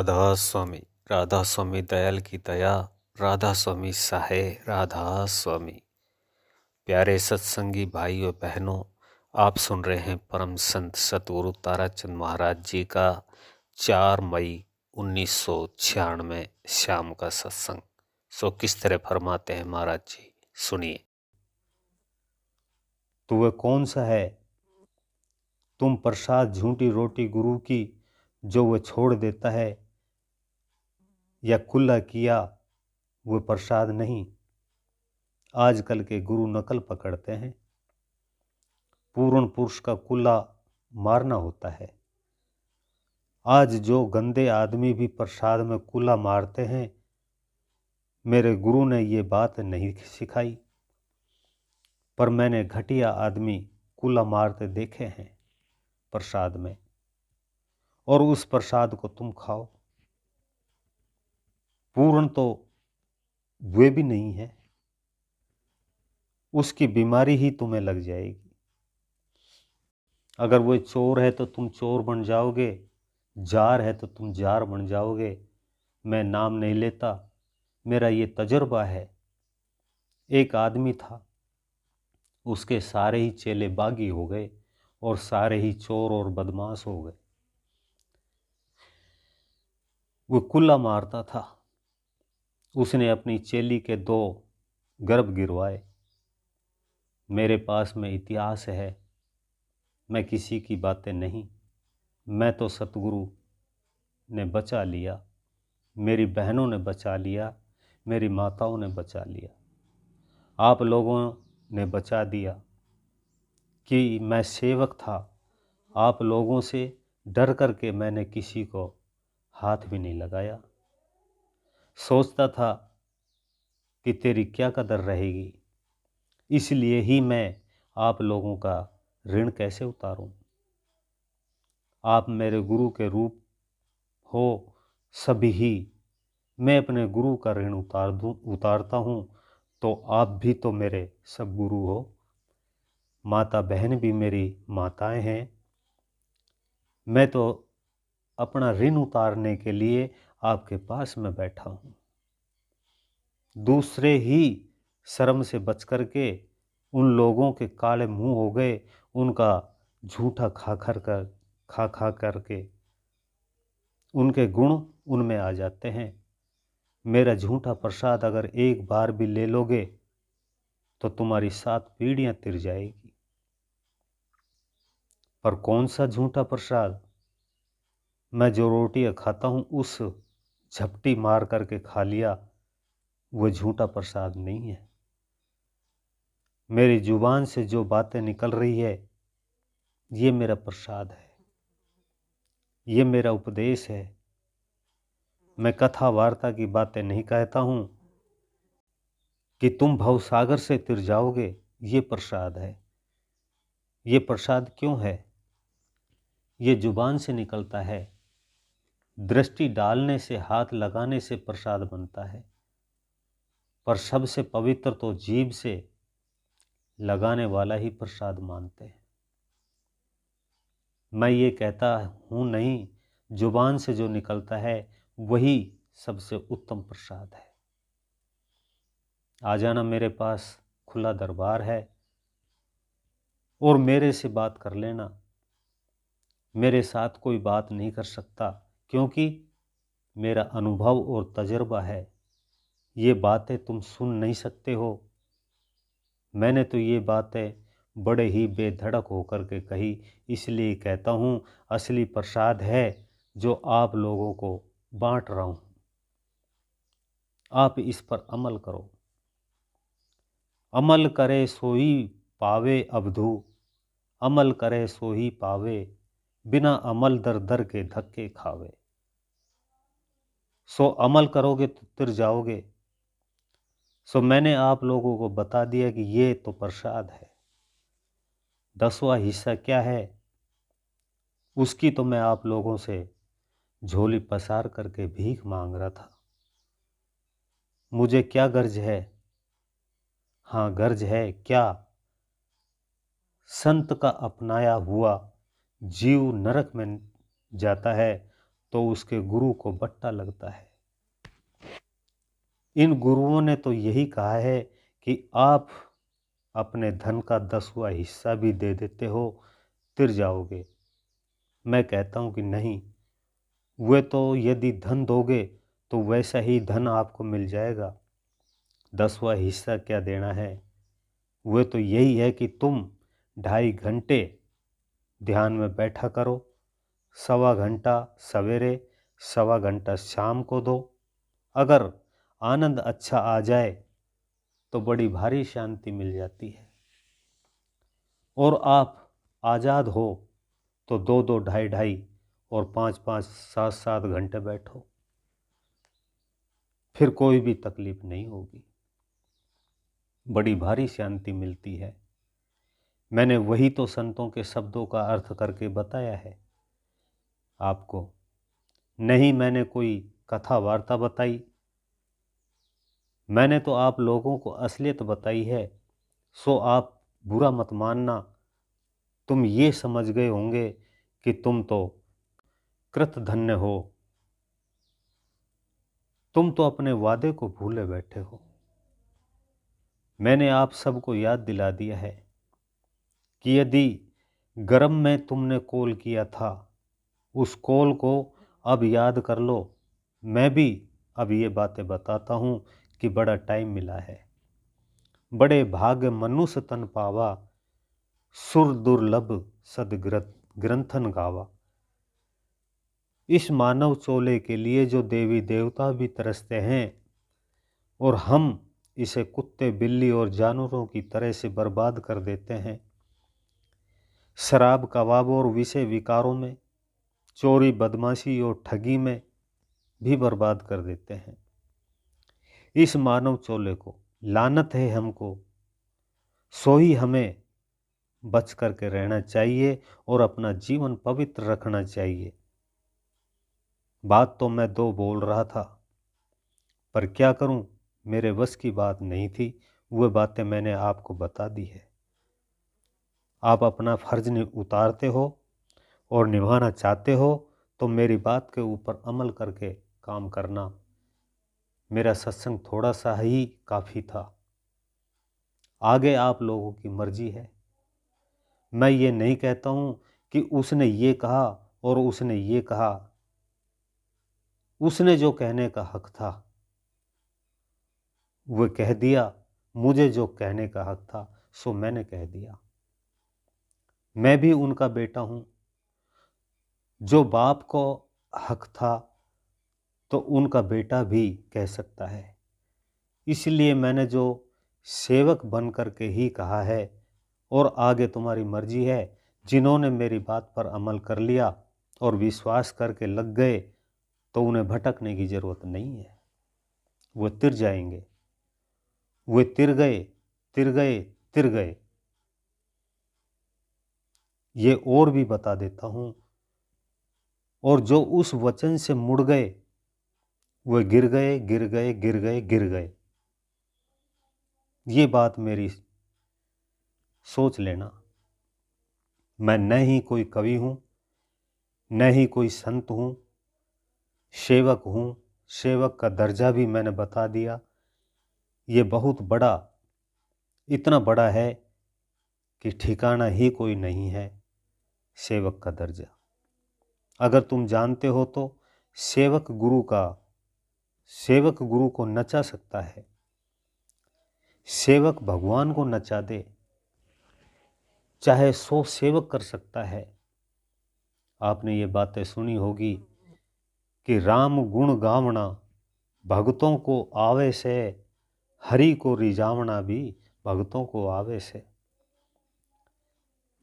राधा स्वामी। राधा स्वामी दयाल की दया, राधा स्वामी सहाय, राधा स्वामी। प्यारे सत्संगी भाइयों बहनों, आप सुन रहे हैं परम संत सतगुरु ताराचंद महाराज जी का 4 मई 1996 शाम का सत्संग। सो किस तरह फरमाते हैं महाराज जी, सुनिए। तो वह कौन सा है तुम प्रसाद झूठी रोटी गुरु की जो वह छोड़ देता है, या खुला किया वह प्रसाद नहीं। आजकल के गुरु नकल पकड़ते हैं। पूर्ण पुरुष का कुल्ला मारना होता है। आज जो गंदे आदमी भी प्रसाद में कुल्ला मारते हैं, मेरे गुरु ने ये बात नहीं सिखाई, पर मैंने घटिया आदमी कुल्ला मारते देखे हैं प्रसाद में, और उस प्रसाद को तुम खाओ। पूर्ण तो वे भी नहीं है, उसकी बीमारी ही तुम्हें लग जाएगी। अगर वो चोर है तो तुम चोर बन जाओगे, जार है तो तुम जार बन जाओगे। मैं नाम नहीं लेता, मेरा ये तजुर्बा है। एक आदमी था, उसके सारे ही चेले बागी हो गए और सारे ही चोर और बदमाश हो गए। वो कुल्ला मारता था। उसने अपनी चेली के 2 गर्भ गिरवाए। मेरे पास में इतिहास है, मैं किसी की बातें नहीं। मैं तो सतगुरु ने बचा लिया, मेरी बहनों ने बचा लिया, मेरी माताओं ने बचा लिया, आप लोगों ने बचा दिया कि मैं सेवक था। आप लोगों से डर करके मैंने किसी को हाथ भी नहीं लगाया। सोचता था कि तेरी क्या कदर रहेगी, इसलिए ही मैं आप लोगों का ऋण कैसे उतारूं। आप मेरे गुरु के रूप हो सभी ही, मैं अपने गुरु का ऋण उतारता हूँ, तो आप भी तो मेरे सब गुरु हो। माता बहन भी मेरी माताएं हैं। मैं तो अपना ऋण उतारने के लिए आपके पास में बैठा हूँ। दूसरे ही शर्म से बच करके उन लोगों के काले मुंह हो गए, उनका झूठा खा करके उनके गुण उनमें आ जाते हैं। मेरा झूठा प्रसाद अगर एक बार भी ले लोगे तो तुम्हारी 7 पीढ़ियां तिर जाएगी। पर कौन सा झूठा प्रसाद? मैं जो रोटियां खाता हूं उस झपटी मार करके खा लिया, वो झूठा प्रसाद नहीं है। मेरी जुबान से जो बातें निकल रही है, ये मेरा प्रसाद है, ये मेरा उपदेश है। मैं कथा वार्ता की बातें नहीं कहता हूं कि तुम भवसागर से तिर जाओगे, ये प्रसाद है। ये प्रसाद क्यों है? ये जुबान से निकलता है। दृष्टि डालने से, हाथ लगाने से प्रसाद बनता है, पर सबसे पवित्र तो जीभ से लगाने वाला ही प्रसाद मानते हैं। मैं ये कहता हूँ नहीं, जुबान से जो निकलता है वही सबसे उत्तम प्रसाद है। आ जाना मेरे पास, खुला दरबार है, और मेरे से बात कर लेना। मेरे साथ कोई बात नहीं कर सकता, क्योंकि मेरा अनुभव और तजुर्बा है। ये बातें तुम सुन नहीं सकते हो। मैंने तो ये बातें बड़े ही बेधड़क होकर के कही, इसलिए कहता हूँ असली प्रसाद है जो आप लोगों को बांट रहा हूँ। आप इस पर अमल करो। अमल करे सोई पावे अवधू, अमल करे सोई पावे, बिना अमल दर दर के धक्के खावे। सो अमल करोगे तो तिर जाओगे। सो मैंने आप लोगों को बता दिया कि ये तो प्रसाद है। 10वां हिस्सा क्या है, उसकी तो मैं आप लोगों से झोली पसार करके भीख मांग रहा था। मुझे क्या गर्ज है? हाँ, गर्ज है क्या? संत का अपनाया हुआ जीव नरक में जाता है, तो उसके गुरु को बट्टा लगता है। इन गुरुओं ने तो यही कहा है कि आप अपने धन का 10वां हिस्सा भी दे देते हो, तिर जाओगे। मैं कहता हूँ कि नहीं, वे तो यदि धन दोगे तो वैसा ही धन आपको मिल जाएगा। 10वां हिस्सा क्या देना है, वे तो यही है कि तुम 2.5 घंटे ध्यान में बैठा करो, 1.25 घंटा सवेरे, 1.25 घंटा शाम को दो। अगर आनंद अच्छा आ जाए तो बड़ी भारी शांति मिल जाती है। और आप आज़ाद हो तो 2-2, 2.5-2.5 और 5-5, 7-7 घंटे बैठो, फिर कोई भी तकलीफ नहीं होगी, बड़ी भारी शांति मिलती है। मैंने वही तो संतों के शब्दों का अर्थ करके बताया है आपको। नहीं मैंने कोई कथा वार्ता बताई, मैंने तो आप लोगों को असलियत बताई है। सो आप बुरा मत मानना, तुम ये समझ गए होंगे कि तुम तो कृतधन्य हो, तुम तो अपने वादे को भूले बैठे हो। मैंने आप सबको याद दिला दिया है कि यदि गर्म में तुमने कॉल किया था, उस कॉल को अब याद कर लो। मैं भी अब ये बातें बताता हूँ कि बड़ा टाइम मिला है। बड़े भाग्य मनुष्य तन पावा, सुर दुर्लभ ग्रंथन गावा। इस मानव चोले के लिए जो देवी देवता भी तरसते हैं और हम इसे कुत्ते बिल्ली और जानवरों की तरह से बर्बाद कर देते हैं। शराब कबाब और विषय विकारों में, चोरी बदमाशी और ठगी में भी बर्बाद कर देते हैं। इस मानव चोले को लानत है हमको, सो ही हमें बच करके रहना चाहिए और अपना जीवन पवित्र रखना चाहिए। बात तो मैं 2 बोल रहा था, पर क्या करूं, मेरे बस की बात नहीं थी। वह बातें मैंने आपको बता दी है। आप अपना फर्ज उतारते हो और निभाना चाहते हो तो मेरी बात के ऊपर अमल करके काम करना। मेरा सत्संग थोड़ा सा ही काफ़ी था, आगे आप लोगों की मर्जी है। मैं ये नहीं कहता हूँ कि उसने ये कहा और उसने ये कहा। उसने जो कहने का हक था वह कह दिया, मुझे जो कहने का हक था सो मैंने कह दिया। मैं भी उनका बेटा हूँ। जो बाप को हक था तो उनका बेटा भी कह सकता है। इसलिए मैंने जो सेवक बन करके ही कहा है, और आगे तुम्हारी मर्जी है। जिन्होंने मेरी बात पर अमल कर लिया और विश्वास करके लग गए तो उन्हें भटकने की ज़रूरत नहीं है, वो तिर जाएंगे। वे तिर गए, तिर गए, तिर गए। ये और भी बता देता हूँ। और जो उस वचन से मुड़ गए वे गिर गए, गिर गए, गिर गए, गिर गए। ये बात मेरी सोच लेना। मैं न ही कोई कवि हूँ, न ही कोई संत हूँ, सेवक हूँ। सेवक का दर्जा भी मैंने बता दिया। ये बहुत बड़ा, इतना बड़ा है कि ठिकाना ही कोई नहीं है सेवक का दर्जा। अगर तुम जानते हो तो सेवक गुरु को नचा सकता है। सेवक भगवान को नचा दे, चाहे 100 सेवक कर सकता है। आपने ये बातें सुनी होगी कि राम गुण गावना भक्तों को आवे से, हरि को रिझावना भी भक्तों को आवे से।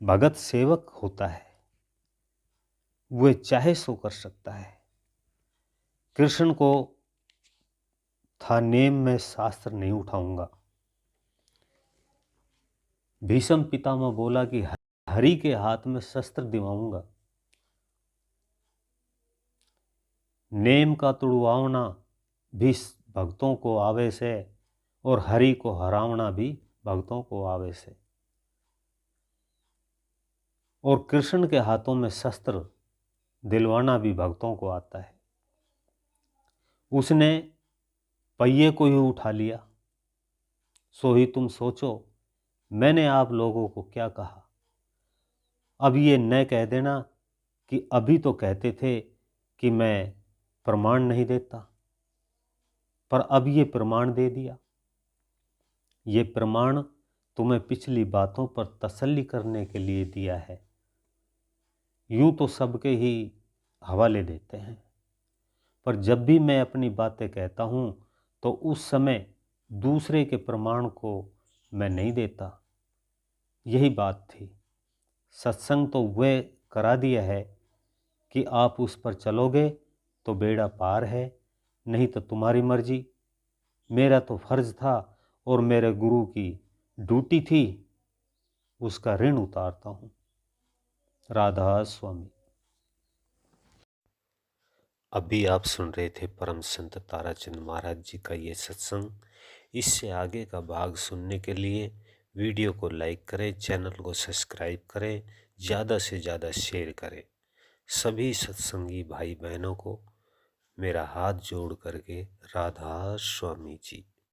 भगत सेवक होता है, वह चाहे सो कर सकता है। कृष्ण को था नेम में शास्त्र नहीं उठाऊंगा। भीष्म पितामह बोला कि हरि के हाथ में शस्त्र दिवाऊंगा। नेम का तुड़वावना भी भक्तों को आवे से और हरि को हरावना भी भक्तों को आवे से। और कृष्ण के हाथों में शस्त्र दिलवाना भी भक्तों को आता है। उसने पहिए को ही उठा लिया। सो ही तुम सोचो मैंने आप लोगों को क्या कहा। अब ये न कह देना कि अभी तो कहते थे कि मैं प्रमाण नहीं देता, पर अब ये प्रमाण दे दिया। ये प्रमाण तुम्हें पिछली बातों पर तसल्ली करने के लिए दिया है। यूं तो सबके ही हवाले देते हैं, पर जब भी मैं अपनी बातें कहता हूं तो उस समय दूसरे के प्रमाण को मैं नहीं देता। यही बात थी। सत्संग तो वह करा दिया है कि आप उस पर चलोगे तो बेड़ा पार है, नहीं तो तुम्हारी मर्जी। मेरा तो फर्ज था और मेरे गुरु की ड्यूटी थी, उसका ऋण उतारता हूँ। राधा स्वामी। अभी आप सुन रहे थे परम संत ताराचंद महाराज जी का ये सत्संग। इससे आगे का भाग सुनने के लिए वीडियो को लाइक करें, चैनल को सब्सक्राइब करें, ज़्यादा से ज़्यादा शेयर करें। सभी सत्संगी भाई बहनों को मेरा हाथ जोड़ करके राधा स्वामी जी।